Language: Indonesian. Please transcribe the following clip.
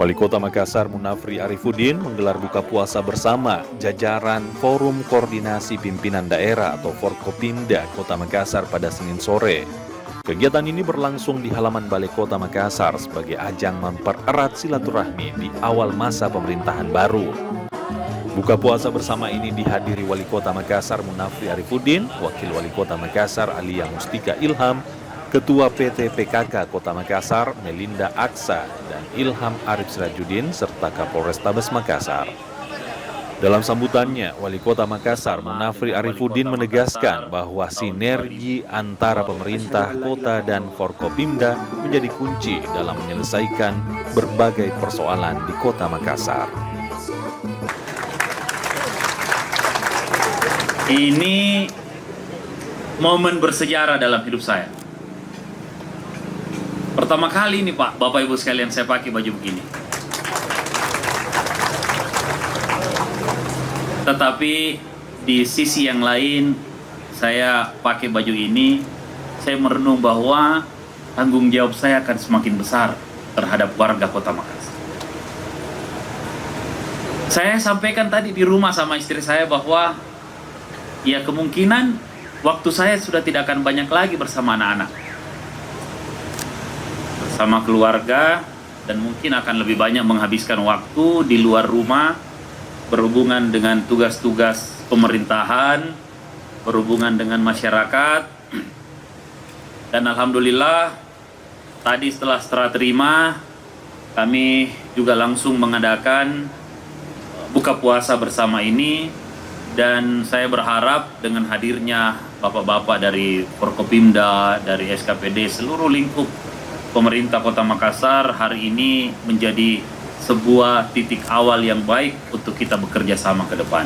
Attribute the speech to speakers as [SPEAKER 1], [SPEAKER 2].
[SPEAKER 1] Wali Kota Makassar Munafri Arifuddin menggelar buka puasa bersama jajaran Forum Koordinasi Pimpinan Daerah atau Forkopimda Kota Makassar pada Senin sore. Kegiatan ini berlangsung di halaman Balai Kota Makassar sebagai ajang mempererat silaturahmi di awal masa pemerintahan baru. Buka puasa bersama ini dihadiri Wali Kota Makassar Munafri Arifuddin, Wakil Wali Kota Makassar Alia Mustika Ilham, Ketua PT PKK Kota Makassar Melinda Aksa, dan Ilham Arif Sirajudin serta Kapolrestabes Makassar. Dalam sambutannya, Wali Kota Makassar Munafri Arifuddin menegaskan bahwa sinergi antara pemerintah kota dan Forkopimda menjadi kunci dalam menyelesaikan berbagai persoalan di Kota Makassar.
[SPEAKER 2] Ini momen bersejarah dalam hidup saya. Pertama kali nih Pak, Bapak Ibu sekalian, saya pakai baju begini. Tetapi di sisi yang lain, saya pakai baju ini, saya merenung bahwa tanggung jawab saya akan semakin besar terhadap warga Kota Makassar. Saya sampaikan tadi di rumah sama istri saya bahwa ya kemungkinan waktu saya sudah tidak akan banyak lagi bersama anak-anak, bersama keluarga, dan mungkin akan lebih banyak menghabiskan waktu di luar rumah berhubungan dengan tugas-tugas pemerintahan, berhubungan dengan masyarakat. Dan alhamdulillah tadi setelah serah terima, kami juga langsung mengadakan buka puasa bersama ini. Dan saya berharap dengan hadirnya bapak-bapak dari Forkopimda, dari SKPD, seluruh lingkup pemerintah Kota Makassar hari ini menjadi sebuah titik awal yang baik untuk kita bekerja sama ke depan.